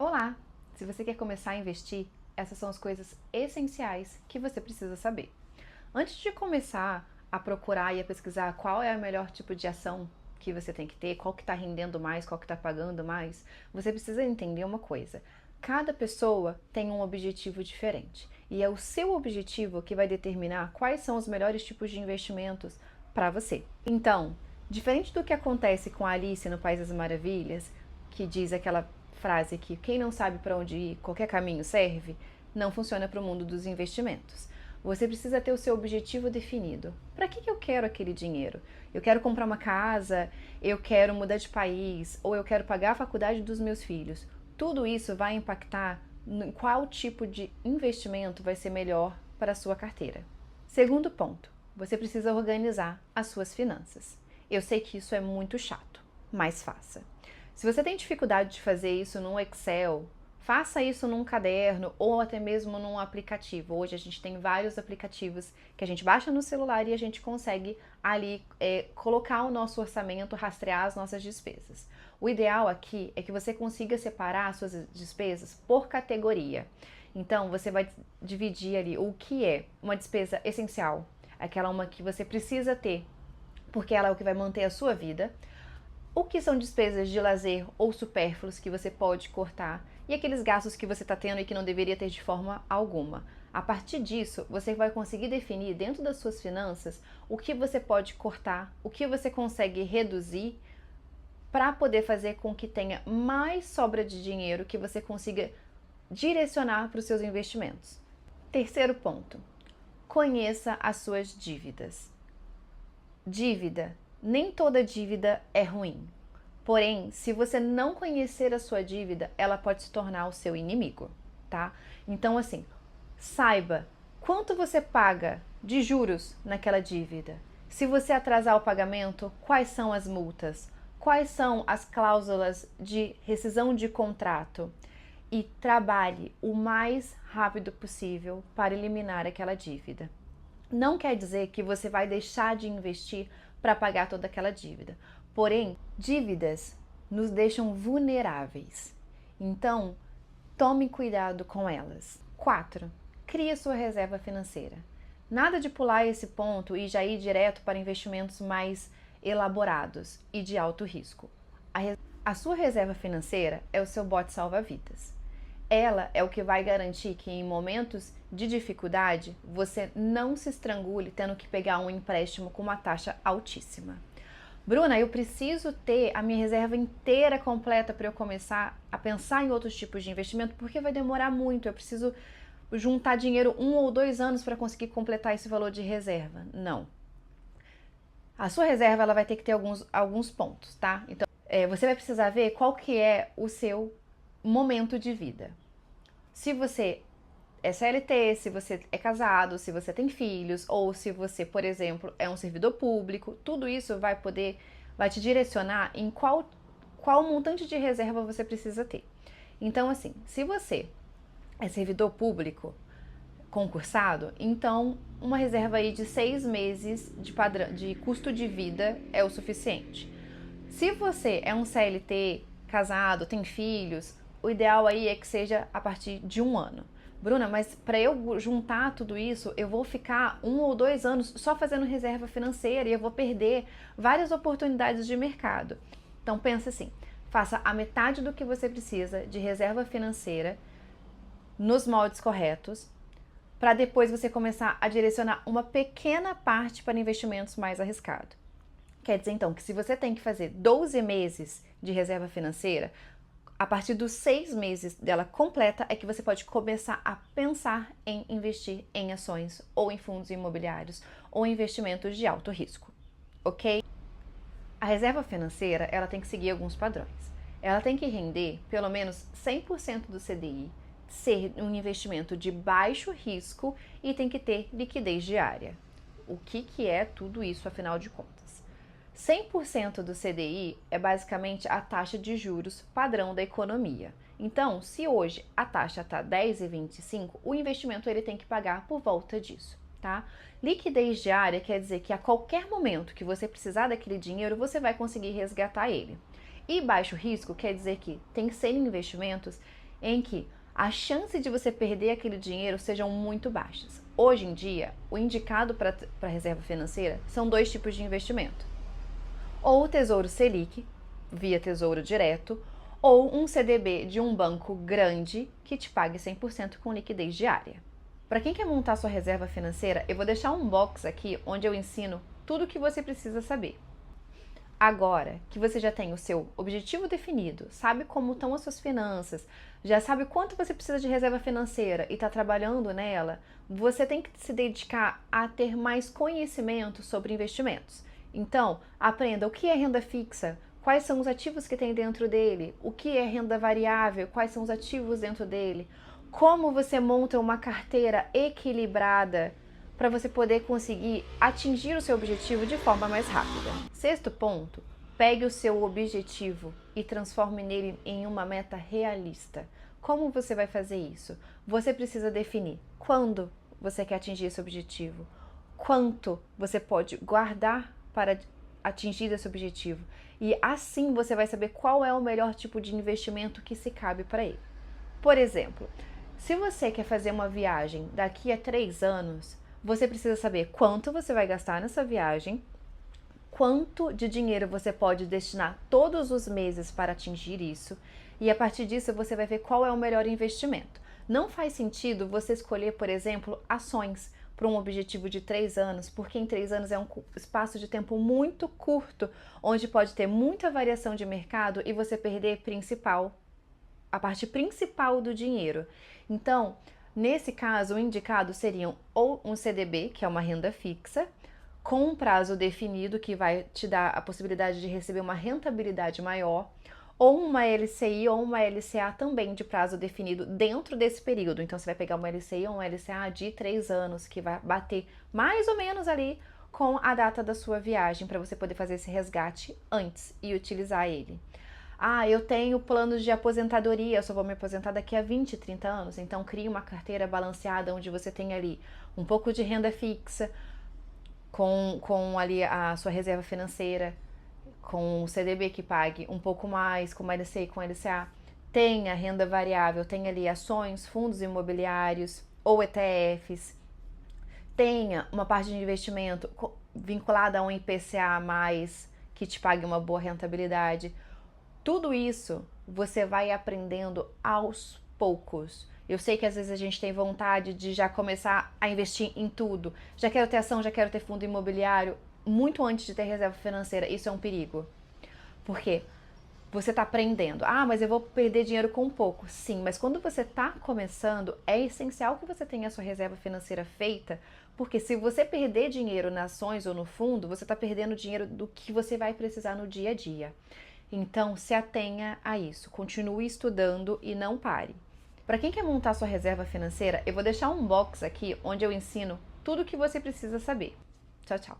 Olá! Se você quer começar a investir, essas são as coisas essenciais que você precisa saber. Antes de começar a procurar e a pesquisar qual é o melhor tipo de ação que você tem que ter, qual que está rendendo mais, qual que está pagando mais, você precisa entender uma coisa. Cada pessoa tem um objetivo diferente e é o seu objetivo que vai determinar quais são os melhores tipos de investimentos para você. Então, diferente do que acontece com a Alice no País das Maravilhas, que diz aquela frase que quem não sabe para onde ir, qualquer caminho serve, não funciona para o mundo dos investimentos. Você precisa ter o seu objetivo definido. Para que eu quero aquele dinheiro? Eu quero comprar uma casa, eu quero mudar de país, ou eu quero pagar a faculdade dos meus filhos. Tudo isso vai impactar em qual tipo de investimento vai ser melhor para a sua carteira. Segundo ponto, você precisa organizar as suas finanças. Eu sei que isso é muito chato, mas faça. Se você tem dificuldade de fazer isso no Excel, faça isso num caderno ou até mesmo num aplicativo. Hoje a gente tem vários aplicativos que a gente baixa no celular e a gente consegue ali colocar o nosso orçamento, rastrear as nossas despesas. O ideal aqui é que você consiga separar as suas despesas por categoria. Então você vai dividir ali o que é uma despesa essencial, aquela uma que você precisa ter, porque ela é o que vai manter a sua vida. O que são despesas de lazer ou supérfluos que você pode cortar e aqueles gastos que você está tendo e que não deveria ter de forma alguma. A partir disso, você vai conseguir definir dentro das suas finanças o que você pode cortar, o que você consegue reduzir para poder fazer com que tenha mais sobra de dinheiro que você consiga direcionar para os seus investimentos. Terceiro ponto, conheça as suas dívidas. Dívida. Nem toda dívida é ruim. Porém, se você não conhecer a sua dívida, ela pode se tornar o seu inimigo, tá? Então, assim, saiba quanto você paga de juros naquela dívida. Se você atrasar o pagamento, quais são as multas? Quais são as cláusulas de rescisão de contrato? E trabalhe o mais rápido possível para eliminar aquela dívida. Não quer dizer que você vai deixar de investir para pagar toda aquela dívida. Porém, dívidas nos deixam vulneráveis. Então, tome cuidado com elas. 4. Crie sua reserva financeira. Nada de pular esse ponto e já ir direto para investimentos mais elaborados e de alto risco. A sua reserva financeira é o seu bote salva-vidas. Ela é o que vai garantir que em momentos de dificuldade você não se estrangule tendo que pegar um empréstimo com uma taxa altíssima. Bruna, eu preciso ter a minha reserva inteira completa para eu começar a pensar em outros tipos de investimento, porque vai demorar muito, eu preciso juntar dinheiro 1 ou 2 anos para conseguir completar esse valor de reserva. Não. A sua reserva ela vai ter que ter alguns pontos, tá? Então, você vai precisar ver qual que é o seu momento de vida. Se você é CLT, se você é casado, se você tem filhos, ou se você, por exemplo, é um servidor público, tudo isso vai te direcionar em qual montante de reserva você precisa ter. Então, assim, se você é servidor público concursado, então uma reserva aí de 6 meses de custo de vida é o suficiente. Se você é um CLT, casado, tem filhos, o ideal aí é que seja a partir de 1 ano. Bruna, mas para eu juntar tudo isso, eu vou ficar 1 ou 2 anos só fazendo reserva financeira e eu vou perder várias oportunidades de mercado. Então pensa assim, faça a metade do que você precisa de reserva financeira nos moldes corretos, para depois você começar a direcionar uma pequena parte para investimentos mais arriscados. Quer dizer, então, que se você tem que fazer 12 meses de reserva financeira, a partir dos 6 meses dela completa é que você pode começar a pensar em investir em ações ou em fundos imobiliários ou investimentos de alto risco, ok? A reserva financeira, ela tem que seguir alguns padrões. Ela tem que render pelo menos 100% do CDI, ser um investimento de baixo risco e tem que ter liquidez diária. O que é tudo isso, afinal de contas? 100% do CDI é basicamente a taxa de juros padrão da economia. Então, se hoje a taxa está 10,25, o investimento ele tem que pagar por volta disso, tá? Liquidez diária quer dizer que a qualquer momento que você precisar daquele dinheiro, você vai conseguir resgatar ele. E baixo risco quer dizer que tem que ser investimentos em que a chance de você perder aquele dinheiro sejam muito baixas. Hoje em dia, o indicado para a reserva financeira são 2 tipos de investimento. Ou o Tesouro Selic, via Tesouro Direto, ou um CDB de um banco grande que te pague 100% com liquidez diária. Para quem quer montar sua reserva financeira, eu vou deixar um box aqui onde eu ensino tudo o que você precisa saber. Agora que você já tem o seu objetivo definido, sabe como estão as suas finanças, já sabe quanto você precisa de reserva financeira e está trabalhando nela, você tem que se dedicar a ter mais conhecimento sobre investimentos. Então, aprenda o que é renda fixa, quais são os ativos que tem dentro dele, o que é renda variável, quais são os ativos dentro dele, como você monta uma carteira equilibrada para você poder conseguir atingir o seu objetivo de forma mais rápida. 6º ponto, pegue o seu objetivo e transforme nele em uma meta realista. Como você vai fazer isso? Você precisa definir quando você quer atingir esse objetivo, quanto você pode guardar para atingir esse objetivo, e assim você vai saber qual é o melhor tipo de investimento que se cabe para ele. Por exemplo, se você quer fazer uma viagem daqui a 3 anos, você precisa saber quanto você vai gastar nessa viagem, quanto de dinheiro você pode destinar todos os meses para atingir isso, e a partir disso você vai ver qual é o melhor investimento. Não faz sentido você escolher, por exemplo, ações para um objetivo de 3 anos, porque em 3 anos é um espaço de tempo muito curto, onde pode ter muita variação de mercado e você perder a parte principal do dinheiro. Então, nesse caso, o indicado seriam ou um CDB, que é uma renda fixa, com um prazo definido que vai te dar a possibilidade de receber uma rentabilidade maior, ou uma LCI ou uma LCA também de prazo definido dentro desse período. Então, você vai pegar uma LCI ou uma LCA de 3 anos, que vai bater mais ou menos ali com a data da sua viagem, para você poder fazer esse resgate antes e utilizar ele. Ah, eu tenho planos de aposentadoria, eu só vou me aposentar daqui a 20, 30 anos. Então, crie uma carteira balanceada onde você tem ali um pouco de renda fixa, com ali a sua reserva financeira, com o CDB que pague um pouco mais, com uma LCI, com LCA. Tenha renda variável, tenha ali ações, fundos imobiliários ou ETFs. Tenha uma parte de investimento vinculada a um IPCA+, que te pague uma boa rentabilidade. Tudo isso você vai aprendendo aos poucos. Eu sei que às vezes a gente tem vontade de já começar a investir em tudo. Já quero ter ação, já quero ter fundo imobiliário, muito antes de ter reserva financeira. Isso é um perigo. Por quê? Você está aprendendo. Ah, mas eu vou perder dinheiro com pouco. Sim, mas quando você está começando, é essencial que você tenha a sua reserva financeira feita, porque se você perder dinheiro nas ações ou no fundo, você está perdendo dinheiro do que você vai precisar no dia a dia. Então, se atenha a isso. Continue estudando e não pare. Para quem quer montar sua reserva financeira, eu vou deixar um box aqui onde eu ensino tudo o que você precisa saber. Tchau, tchau.